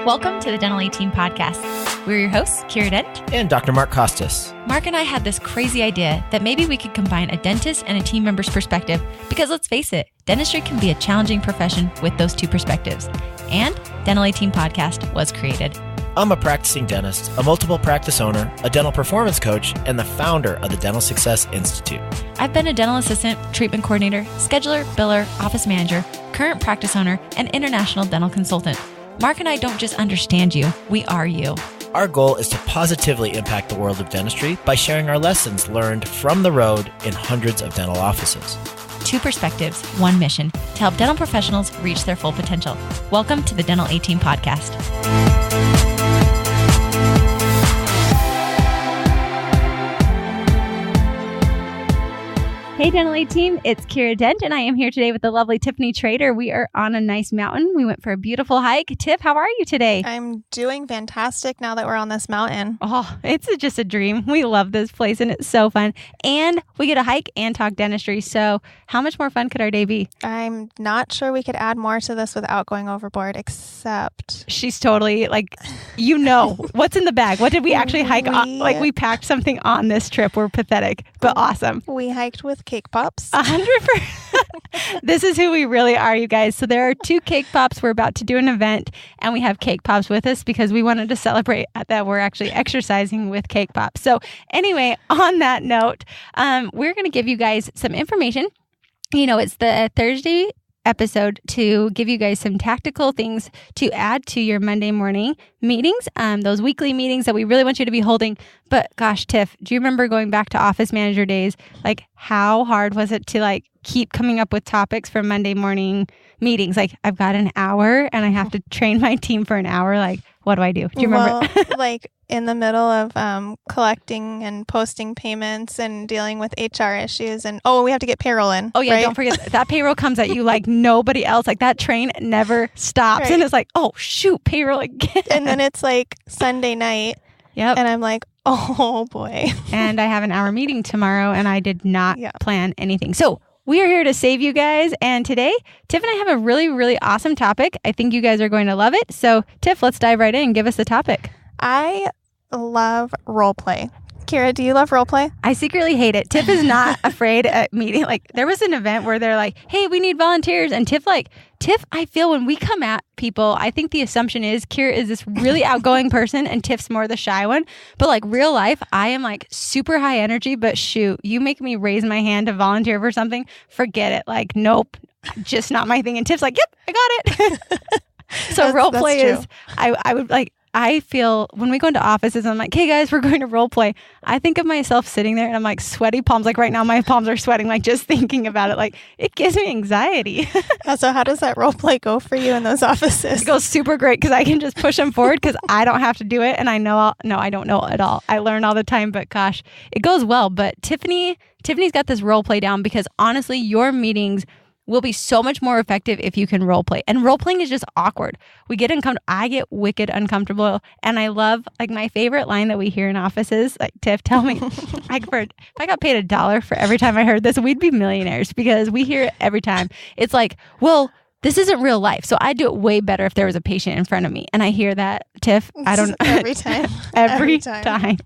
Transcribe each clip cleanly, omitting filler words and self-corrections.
Welcome to the Dental 18 podcast. We're your hosts, Kiera Dent and Dr. Mark Costas. Mark and I had this crazy idea that maybe we could combine a dentist and a team member's perspective because let's face it, dentistry can be a challenging profession with those two perspectives. And Dental 18 podcast was created. I'm a practicing dentist, a multiple practice owner, a dental performance coach, and the founder of the Dental Success Institute. I've been a dental assistant, treatment coordinator, scheduler, biller, office manager, current practice owner, and international dental consultant. Mark and I don't just understand you, we are you. Our goal is to positively impact the world of dentistry by sharing our lessons learned from the road in hundreds of dental offices. Two perspectives, one mission, to help dental professionals reach their full potential. Welcome to the Dental 18 podcast. Hey Dental 18, it's Kiera Dent, and I am here today with the lovely Tiffanie Trader. We are on a nice mountain. We went for a beautiful hike. Tiff, how are you today? I'm doing fantastic now that we're on this mountain. Oh, it's just a dream. We love this place, and it's so fun. And we get to hike and talk dentistry. So how much more fun could our day be? I'm not sure we could add more to this without going overboard, except... She's totally like, what's in the bag? What did we actually hike on? Like, we packed something on this trip. We're pathetic, but awesome. We hiked with cake pops. 100%. This is who we really are, you guys. So there are two cake pops. We're about to do an event, and we have cake pops with us because we wanted to celebrate that we're actually exercising with cake pops. So anyway, on that note, we're going to give you guys some information. You know, it's the Thursday episode to give you guys some tactical things to add to your Monday morning meetings, those weekly meetings that we really want you to be holding. But gosh, Tiff, do you remember going back to office manager days? Like, how hard was it to keep coming up with topics for Monday morning meetings? Like, I've got an hour and I have to train my team for an hour. Like, what do I do? Do you remember? Well, in the middle of collecting and posting payments and dealing with HR issues, and we have to get payroll in. Oh yeah, right? Don't forget that payroll comes at you like nobody else. Like, that train never stops, right. And it's like, oh shoot, payroll again. And then it's like Sunday night. Yep. And I'm like, oh boy. And I have an hour meeting tomorrow, and I did not plan anything. So we are here to save you guys. And today, Tiff and I have a really, really awesome topic. I think you guys are going to love it. So Tiff, let's dive right in and give us the topic. I love role play. Kiera, do you love role play? I secretly hate it. Tiff is not afraid at meeting. Like, there was an event where they're like, hey, we need volunteers. And Tiff, I feel when we come at people, I think the assumption is Kiera is this really outgoing person and Tiff's more the shy one. But real life, I am super high energy, but shoot, you make me raise my hand to volunteer for something, forget it. Nope, just not my thing. And Tiff's like, yep, I got it. So role play is, I feel when we go into offices, I'm like, hey guys, we're going to role play. I think of myself sitting there and I'm like sweaty palms. Like right now, my palms are sweating, just thinking about it. It gives me anxiety. So how does that role play go for you in those offices? It goes super great because I can just push them forward because I don't have to do it. And I don't know at all. I learn all the time, but gosh, it goes well. But Tiffany's got this role play down because honestly, your meetings will be so much more effective if you can role play. And role playing is just awkward. We get uncomfortable. I get wicked uncomfortable. And I love, my favorite line that we hear in offices, Tiff, tell me, if I got paid $1 for every time I heard this, we'd be millionaires because we hear it every time. It's like, well, this isn't real life. So I'd do it way better if there was a patient in front of me. And I hear that, Tiff, I don't know. Every time. Every time.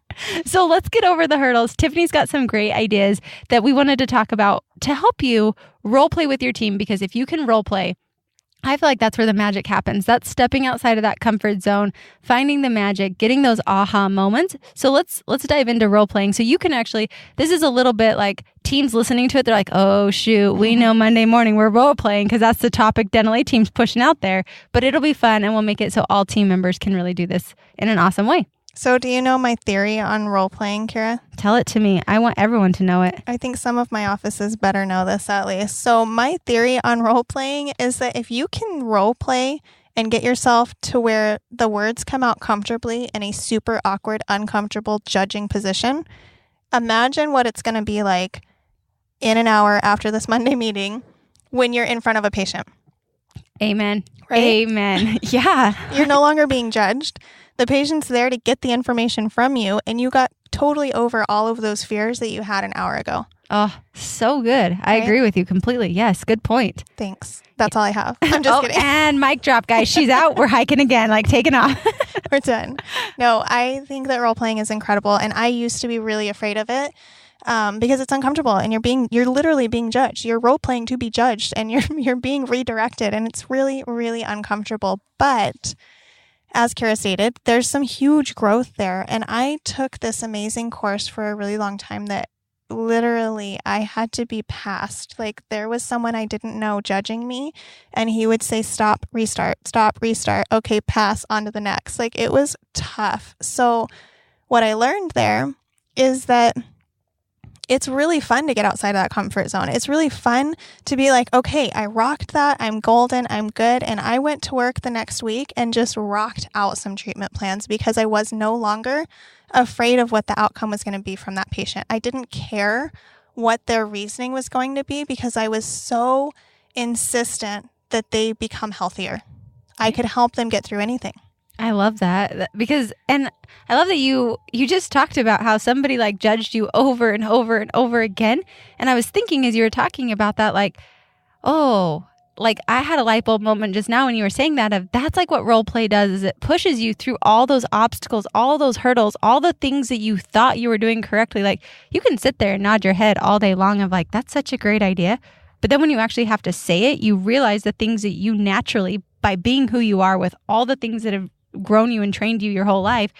So let's get over the hurdles. Tiffany's got some great ideas that we wanted to talk about to help you role play with your team. Because if you can role play, I feel like that's where the magic happens. That's stepping outside of that comfort zone, finding the magic, getting those aha moments. So let's dive into role playing. So you can actually, this is a little bit like teams listening to it. They're like, oh shoot, we know Monday morning we're role playing because that's the topic Dental A team's pushing out there. But it'll be fun and we'll make it so all team members can really do this in an awesome way. So do you know my theory on role playing, Kiera? Tell it to me. I want everyone to know it. I think some of my offices better know this at least. So my theory on role playing is that if you can role play and get yourself to where the words come out comfortably in a super awkward, uncomfortable judging position, imagine what it's going to be like in an hour after this Monday meeting when you're in front of a patient. Amen. Right? Amen. Yeah. You're no longer being judged. The patient's there to get the information from you, and you got totally over all of those fears that you had an hour ago. Oh, so good. I agree with you completely. Yes, good point. Thanks. That's all I have. I'm just kidding. And mic drop, guys. She's out. We're hiking again, like taking off. We're done. No, I think that role playing is incredible. And I used to be really afraid of it because it's uncomfortable and you're literally being judged. You're role playing to be judged and you're being redirected and it's really, really uncomfortable. But as Kiera stated, there's some huge growth there. And I took this amazing course for a really long time that literally I had to be passed. Like there was someone I didn't know judging me and he would say, stop, restart, okay, pass on to the next. Like it was tough. So what I learned there is that it's really fun to get outside of that comfort zone. It's really fun to be like, okay, I rocked that. I'm golden. I'm good. And I went to work the next week and just rocked out some treatment plans because I was no longer afraid of what the outcome was going to be from that patient. I didn't care what their reasoning was going to be because I was so insistent that they become healthier. I could help them get through anything. I love that because, and I love that you just talked about how somebody like judged you over and over and over again. And I was thinking as you were talking about that, like, oh, like I had a light bulb moment just now when you were saying that of that's like what role play does is it pushes you through all those obstacles, all those hurdles, all the things that you thought you were doing correctly. Like you can sit there and nod your head all day long of like, that's such a great idea. But then when you actually have to say it, you realize the things that you naturally, by being who you are with all the things that have grown you and trained you your whole life,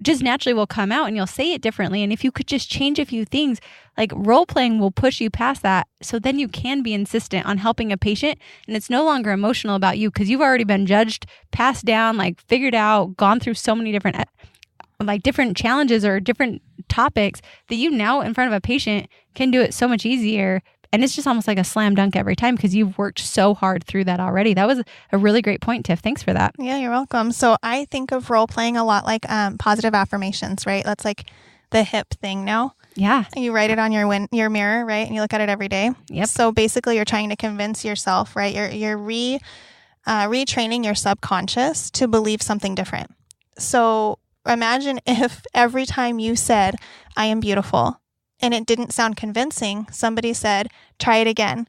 just naturally will come out and you'll say it differently. And if you could just change a few things, like role playing will push you past that. So then you can be insistent on helping a patient and it's no longer emotional about you because you've already been judged, passed down, like figured out, gone through so many different challenges or different topics that you now in front of a patient can do it so much easier. And it's just almost like a slam dunk every time because you've worked so hard through that already. That was a really great point, Tiff. Thanks for that. Yeah, you're welcome. So I think of role playing a lot like positive affirmations, right? That's like the hip thing now. Yeah. You write it on your mirror, right? And you look at it every day. Yep. So basically you're trying to convince yourself, right? You're retraining your subconscious to believe something different. So imagine if every time you said, I am beautiful, and it didn't sound convincing, somebody said, try it again,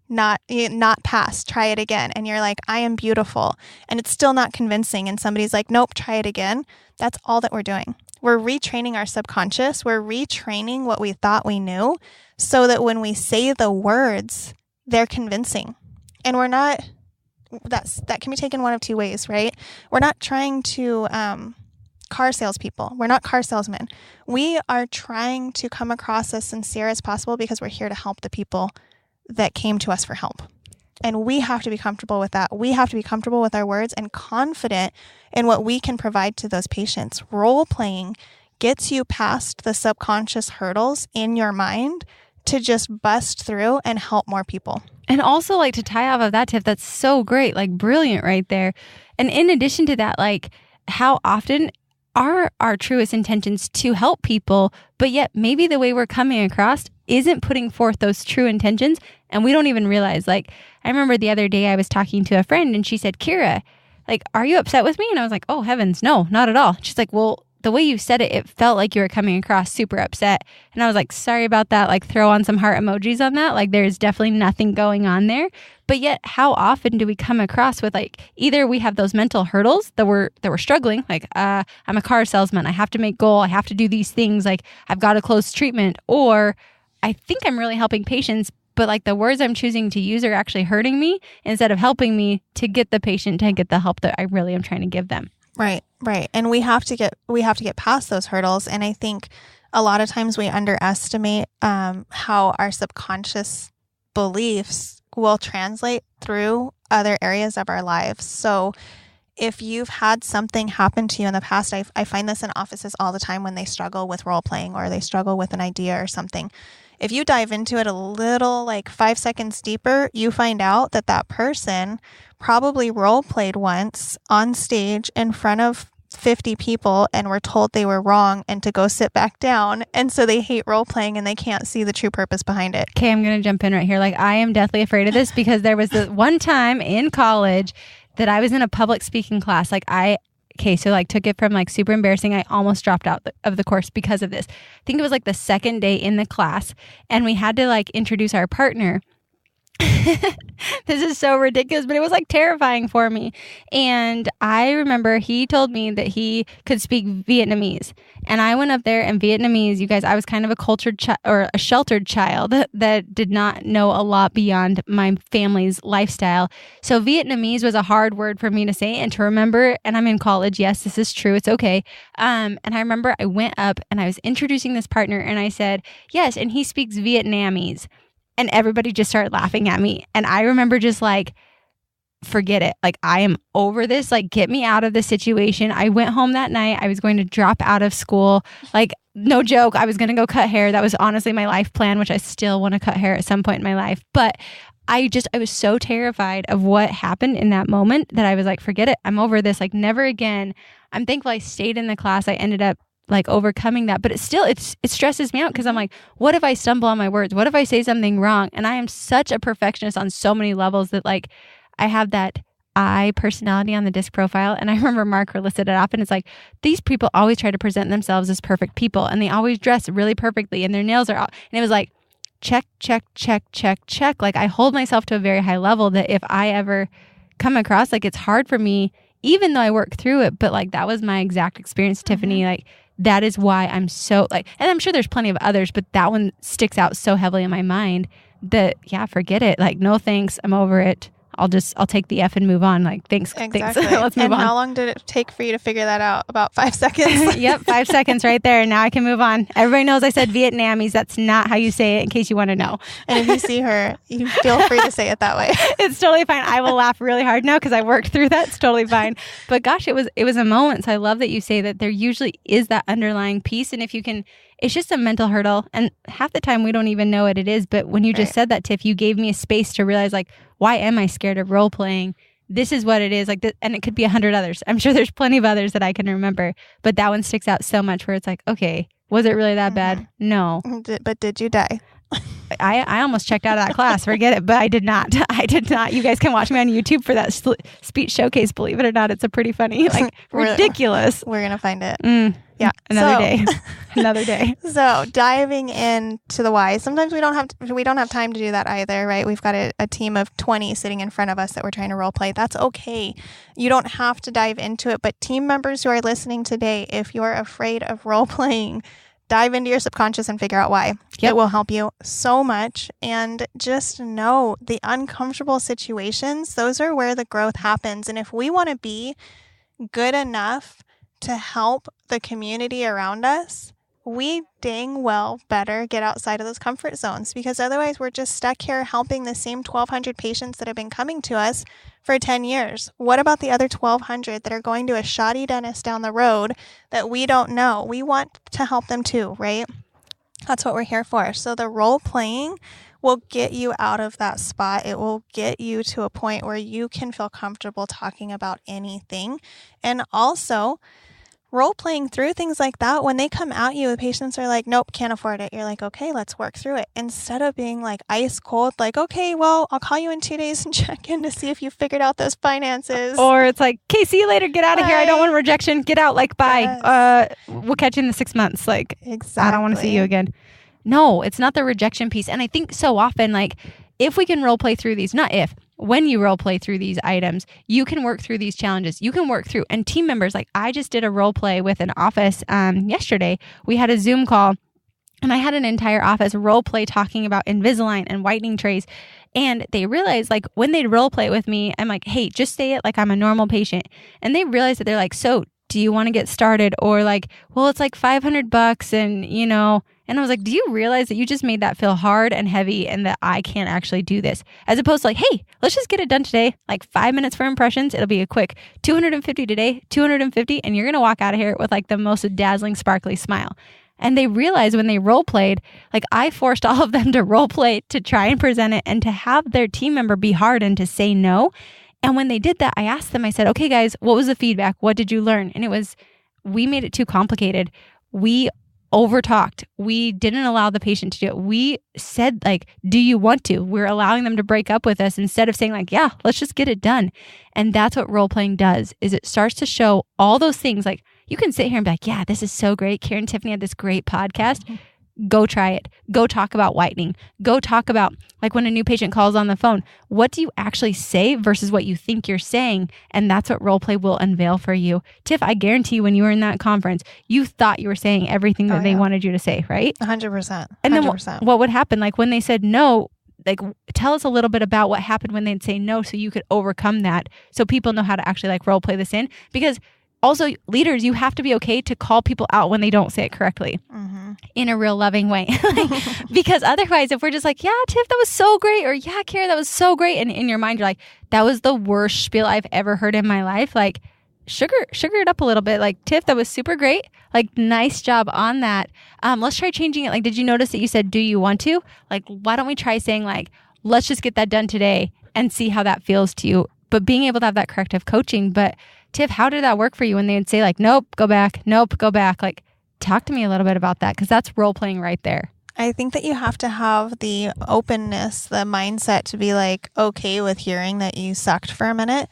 not pass, try it again. And you're like, I am beautiful. And it's still not convincing. And somebody's like, nope, try it again. That's all that we're doing. We're retraining our subconscious. We're retraining what we thought we knew so that when we say the words, they're convincing. And we're not, that can be taken one of two ways, right? We're not trying to, car salespeople. We're not car salesmen. We are trying to come across as sincere as possible because we're here to help the people that came to us for help. And we have to be comfortable with that. We have to be comfortable with our words and confident in what we can provide to those patients. Role playing gets you past the subconscious hurdles in your mind to just bust through and help more people. And also like to tie off of that, Tiff, that's so great, like brilliant right there. And in addition to that, like how often are our truest intentions to help people, but yet maybe the way we're coming across isn't putting forth those true intentions and we don't even realize. Like I remember the other day I was talking to a friend and she said, Kiera, like, are you upset with me? And I was like, oh heavens, no, not at all. She's like, well, the way you said it, it felt like you were coming across super upset. And I was like, sorry about that. Like throw on some heart emojis on that. Like there's definitely nothing going on there. But yet how often do we come across with like, either we have those mental hurdles that we're struggling. Like, I'm a car salesman. I have to make goal. I have to do these things. Like I've got to close treatment, or I think I'm really helping patients, but like the words I'm choosing to use are actually hurting me instead of helping me to get the patient to get the help that I really am trying to give them. Right. And we have to get past those hurdles. And I think a lot of times we underestimate how our subconscious beliefs will translate through other areas of our lives. So if you've had something happen to you in the past, I find this in offices all the time when they struggle with role playing or they struggle with an idea or something. If you dive into it a little, like 5 seconds deeper, you find out that that person probably role played once on stage in front of 50 people and were told they were wrong and to go sit back down. And so they hate role playing and they can't see the true purpose behind it. Okay, I'm going to jump in right here. Like I am deathly afraid of this because there was the one time in college that I was in a public speaking class. Like I so like took it from like super embarrassing. I almost dropped out of the course because of this. I think it was like the second day in the class, and we had to like introduce our partner. This is so ridiculous, but it was like terrifying for me. And I remember he told me that he could speak Vietnamese, and I went up there and Vietnamese, you guys, I was kind of a cultured or a sheltered child that did not know a lot beyond my family's lifestyle. So Vietnamese was a hard word for me to say and to remember. And I'm in college. Yes, this is true. It's okay. And I remember I went up and I was introducing this partner and I said, yes, and he speaks Vietnamese. And everybody just started laughing at me. And I remember just like, forget it. Like, I am over this. Like, get me out of this situation. I went home that night. I was going to drop out of school. Like, no joke. I was going to go cut hair. That was honestly my life plan, which I still want to cut hair at some point in my life. But I was so terrified of what happened in that moment that I was like, forget it. I'm over this. Like, never again. I'm thankful I stayed in the class. I ended up like overcoming that, but it stresses me out because I'm like, what if I stumble on my words? What if I say something wrong? And I am such a perfectionist on so many levels that like I have that I personality on the disc profile. And I remember Mark listed it up and it's like, these people always try to present themselves as perfect people and they always dress really perfectly and their nails are out. And it was like, check, check, check, check, check. Like I hold myself to a very high level that if I ever come across, like it's hard for me, even though I work through it, but like that was my exact experience, Tiffanie. Like, that is why I'm so like, and I'm sure there's plenty of others, but that one sticks out so heavily in my mind that, yeah, forget it. Like, no thanks. I'm over it. I'll take the F and move on. Like, thanks. Exactly. Thanks. Let's move and on. How long did it take for you to figure that out? About 5 seconds? Yep. 5 seconds right there. Now I can move on. Everybody knows I said Vietnamese. That's not how you say it in case you want to know. And if you see her, you feel free to say it that way. It's totally fine. I will laugh really hard now because I worked through that. It's totally fine. But gosh, it was a moment. So I love that you say that there usually is that underlying piece. And if you can, it's just a mental hurdle. And half the time we don't even know what it is. But when you just said that, Tiff, you gave me a space to realize like, why am I scared of role playing? This is what it is. Like, and it could be 100 others. I'm sure there's plenty of others that I can remember. But that one sticks out so much where it's like, okay, was it really that bad? No. But did you die? I almost checked out of that class. Forget it. But I did not. You guys can watch me on YouTube for that speech showcase. Believe it or not, it's a pretty funny, like ridiculous. We're going to find it. Yeah. Another day. Another day. So diving into the why. Sometimes we don't have time to do that either, right? We've got a team of 20 sitting in front of us that we're trying to role play. That's okay. You don't have to dive into it. But team members who are listening today, if you're afraid of role playing, dive into your subconscious and figure out why. Yep. It will help you so much. And just know the uncomfortable situations, those are where the growth happens. And if we want to be good enough to help the community around us, we dang well better get outside of those comfort zones, because otherwise we're just stuck here helping the same 1,200 patients that have been coming to us for 10 years. What about the other 1,200 that are going to a shoddy dentist down the road that we don't know? We want to help them too, right? That's what we're here for. So the role playing will get you out of that spot. It will get you to a point where you can feel comfortable talking about anything. And also, role playing through things like that, when they come at you, the patients are like, nope, can't afford it. You're like, okay, let's work through it. Instead of being like ice cold, like, okay, well, I'll call you in 2 days and check in to see if you figured out those finances. Or it's like, okay, see you later. Get out of here. I don't want rejection. Get out. Like, bye. Yes. We'll catch you in the 6 months. Like, exactly. I don't want to see you again. No, it's not the rejection piece. And I think so often, like, if we can role play through these, when you role play through these items, you can work through these challenges. You can work through, and team members, like I just did a role play with an office yesterday. We had a Zoom call and I had an entire office role play talking about Invisalign and whitening trays. And they realized, like, when they'd role play with me, I'm like, hey, just say it like I'm a normal patient. And they realized that they're like, so do you want to get started? Or like, well, it's like $500 and, and I was like, do you realize that you just made that feel hard and heavy and that I can't actually do this? As opposed to like, hey, let's just get it done today. Like 5 minutes for impressions. It'll be a quick 250 today, 250. And you're going to walk out of here with like the most dazzling, sparkly smile. And they realized when they role played, like I forced all of them to role play, to try and present it and to have their team member be hard and to say no. And when they did that, I asked them, I said, okay, guys, what was the feedback? What did you learn? And it was, we made it too complicated. We over talked. We didn't allow the patient to do it. We said like, do you want to? We're allowing them to break up with us instead of saying like, yeah, let's just get it done. And that's what role playing does, is it starts to show all those things. Like you can sit here and be like, yeah, this is so great. Kiera and Tiffanie had this great podcast. Go try it. Go talk about whitening. Go talk about like when a new patient calls on the phone, what do you actually say versus what you think you're saying? And that's what role play will unveil for you. Tiff, I guarantee you when you were in that conference, you thought you were saying everything that they wanted you to say, right? 100%. And then what would happen? Like when they said no, like tell us a little bit about what happened when they'd say no so you could overcome that so people know how to actually like role play this in. Because also, leaders, you have to be okay to call people out when they don't say it correctly in a real loving way. Because otherwise, if we're just like, yeah, Tiff, that was so great. Or yeah, Kiera, that was so great. And in your mind, you're like, that was the worst spiel I've ever heard in my life. Like, sugar it up a little bit. Like, Tiff, that was super great. Like, nice job on that. Let's try changing it. Like, did you notice that you said, do you want to? Like, why don't we try saying like, let's just get that done today and see how that feels to you. But being able to have that corrective coaching. But Tiff, how did that work for you when they would say like, nope, go back, nope, go back? Like, talk to me a little bit about that, because that's role playing right there. I think that you have to have the openness, the mindset to be like, okay with hearing that you sucked for a minute.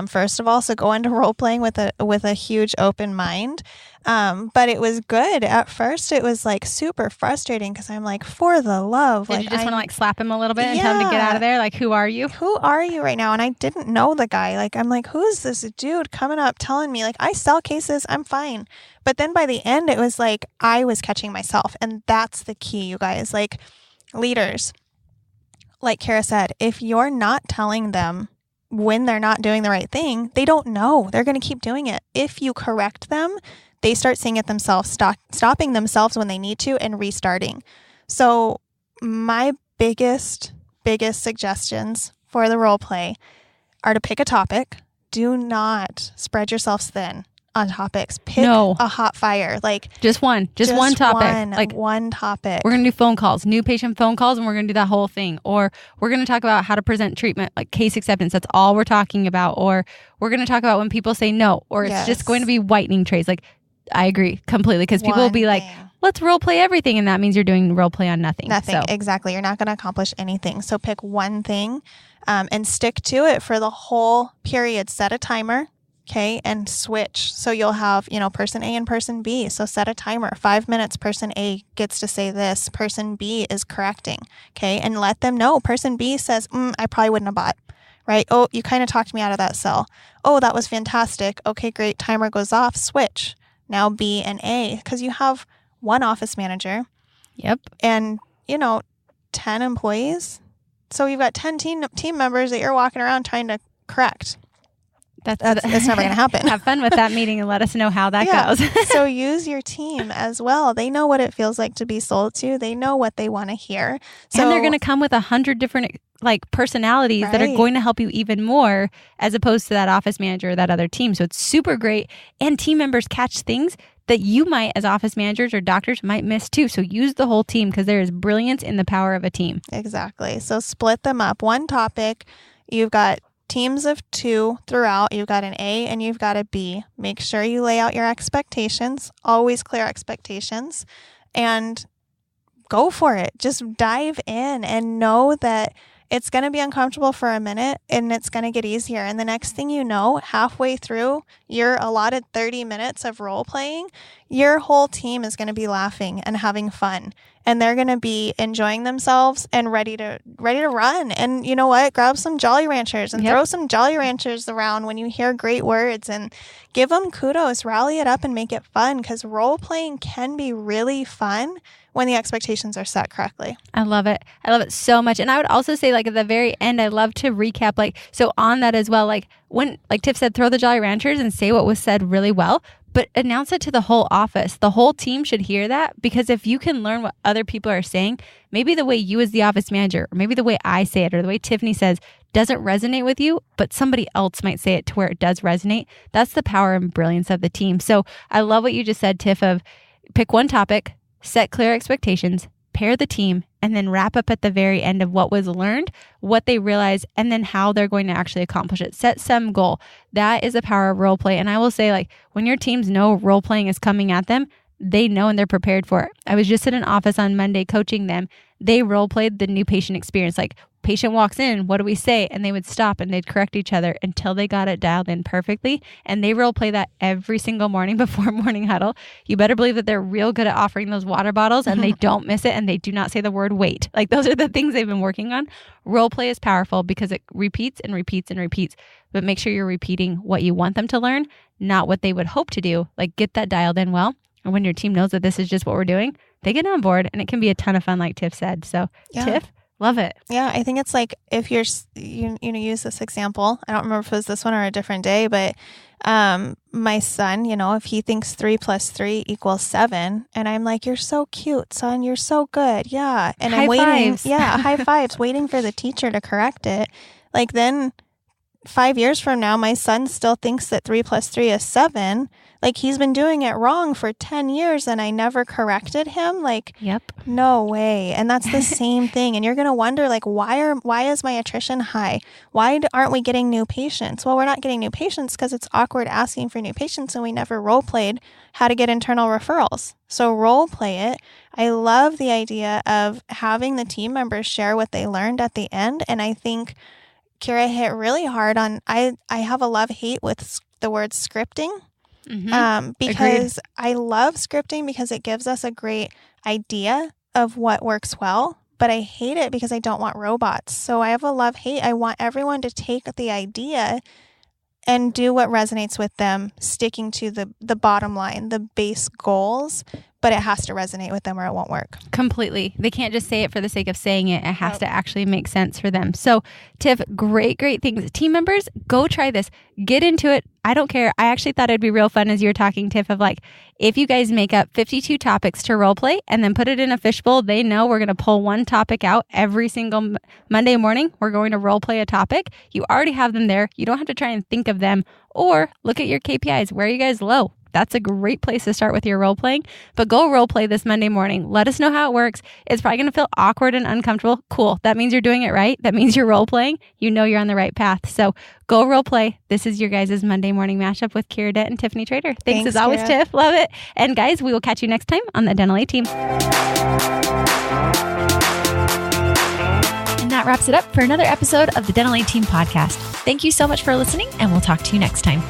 First of all, so go into role playing with a huge open mind. But it was good. At first, it was like super frustrating because I'm like, for the love. Did like, you just want to like slap him a little bit and tell him to get out of there? Like, who are you? Who are you right now? And I didn't know the guy. Like, I'm like, who is this dude coming up telling me like, I sell cases, I'm fine. But then by the end, it was like, I was catching myself. And that's the key, you guys. Like, leaders, like Kiera said, if you're not telling them when they're not doing the right thing, they don't know. They're going to keep doing it. If you correct them, they start seeing it themselves, stopping themselves when they need to and restarting. So my biggest suggestions for the role play are to pick a topic. Do not spread yourselves thin on topics. Pick a hot fire. Like just one topic. Like one topic. We're going to do phone calls, new patient phone calls, and we're going to do that whole thing. Or we're going to talk about how to present treatment, like case acceptance. That's all we're talking about. Or we're going to talk about when people say no, or it's just going to be whitening trays. Like, I agree completely, because people will be like, let's role play everything. And that means you're doing role play on nothing. Exactly. You're not going to accomplish anything. So pick one thing and stick to it for the whole period. Set a timer. Okay. And switch. So you'll have, person A and person B. So set a timer, 5 minutes. Person A gets to say this. Person B is correcting. Okay. And let them know. Person B says, I probably wouldn't have bought. Right. Oh, you kind of talked me out of that sell. Oh, that was fantastic. Okay, great. Timer goes off. Switch. Now B and A, because you have one office manager. Yep. And, 10 employees. So you've got 10 team members that you're walking around trying to correct. That's never going to happen. Have fun with that meeting and let us know how that goes. So use your team as well. They know what it feels like to be sold to. They know what they want to hear. And they're going to come with 100 different personalities that are going to help you even more, as opposed to that office manager or that other team. So it's super great. And team members catch things that you might, as office managers or doctors, might miss too. So use the whole team, because there is brilliance in the power of a team. Exactly. So split them up. One topic, you've got teams of 2 throughout. You've got an A and you've got a B. Make sure you lay out your expectations. Always clear expectations. And go for it. Just dive in and know that it's going to be uncomfortable for a minute and it's going to get easier. And the next thing you know, halfway through your allotted 30 minutes of role playing, your whole team is going to be laughing and having fun. And they're going to be enjoying themselves and ready to run. And you know what? Grab some Jolly Ranchers and throw some Jolly Ranchers around when you hear great words and give them kudos. Rally it up and make it fun, because role playing can be really fun when the expectations are set correctly. I love it. I love it so much. And I would also say, at the very end, I love to recap, so on that as well, when, Tiff said, throw the Jolly Ranchers and say what was said really well, but announce it to the whole office. The whole team should hear that, because if you can learn what other people are saying, maybe the way you as the office manager, or maybe the way I say it, or the way Tiffanie says doesn't resonate with you, but somebody else might say it to where it does resonate. That's the power and brilliance of the team. So I love what you just said, Tiff, of pick one topic, set clear expectations, pair the team, and then wrap up at the very end of what was learned, what they realized, and then how they're going to actually accomplish it. Set some goal. That is the power of role play. And I will say, when your teams know role playing is coming at them, they know and they're prepared for it. I was just in an office on Monday coaching them. They role played the new patient experience. Like, patient walks in, what do we say? And they would stop and they'd correct each other until they got it dialed in perfectly. And they role play that every single morning before morning huddle. You better believe that they're real good at offering those water bottles and they don't miss it and they do not say the word wait. Like, those are the things they've been working on. Role play is powerful because it repeats and repeats and repeats, but make sure you're repeating what you want them to learn, not what they would hope to do. Like, get that dialed in well. And when your team knows that this is just what we're doing, they get on board and it can be a ton of fun, like Tiff said. So Tiff, love it. Yeah, I think it's like if you use this example. I don't remember if it was this one or a different day, but my son, if he thinks 3 + 3 = 7, and I'm like, "You're so cute, son. You're so good." Yeah, and I'm waiting. Fives. Yeah, high fives, waiting for the teacher to correct it. Like, then 5 years from now, my son still thinks that 3 + 3 is 7. Like, he's been doing it wrong for 10 years and I never corrected him. Like, Yep. No way. And that's the same thing. And you're going to wonder, like, why is my attrition high? Why aren't we getting new patients? Well, we're not getting new patients because it's awkward asking for new patients and we never role played how to get internal referrals. So role play it. I love the idea of having the team members share what they learned at the end. And I think Kiera hit really hard on, I have a love-hate with the word scripting. Because Agreed. I love scripting because it gives us a great idea of what works well, but I hate it because I don't want robots. So I have a love-hate. I want everyone to take the idea and do what resonates with them, sticking to the bottom line, the base goals, but it has to resonate with them or it won't work. Completely. They can't just say it for the sake of saying it. It has to actually make sense for them. So, Tiff, great things. Team members, go try this. Get into it. I don't care. I actually thought it'd be real fun as you were talking, Tiff, of like, if you guys make up 52 topics to role play and then put it in a fishbowl, they know we're going to pull one topic out every single Monday morning. We're going to role play a topic. You already have them there. You don't have to try and think of them or look at your KPIs. Where are you guys low? That's a great place to start with your role playing, but go role play this Monday morning. Let us know how it works. It's probably going to feel awkward and uncomfortable. Cool. That means you're doing it right. That means you're role playing. You know you're on the right path. So go role play. This is your guys' Monday morning mashup with Kiera Dent and Tiffanie Trader. Thanks as always, Kiera. Tiff. Love it. And guys, we will catch you next time on the Dental A Team. And that wraps it up for another episode of the Dental A Team podcast. Thank you so much for listening, and we'll talk to you next time.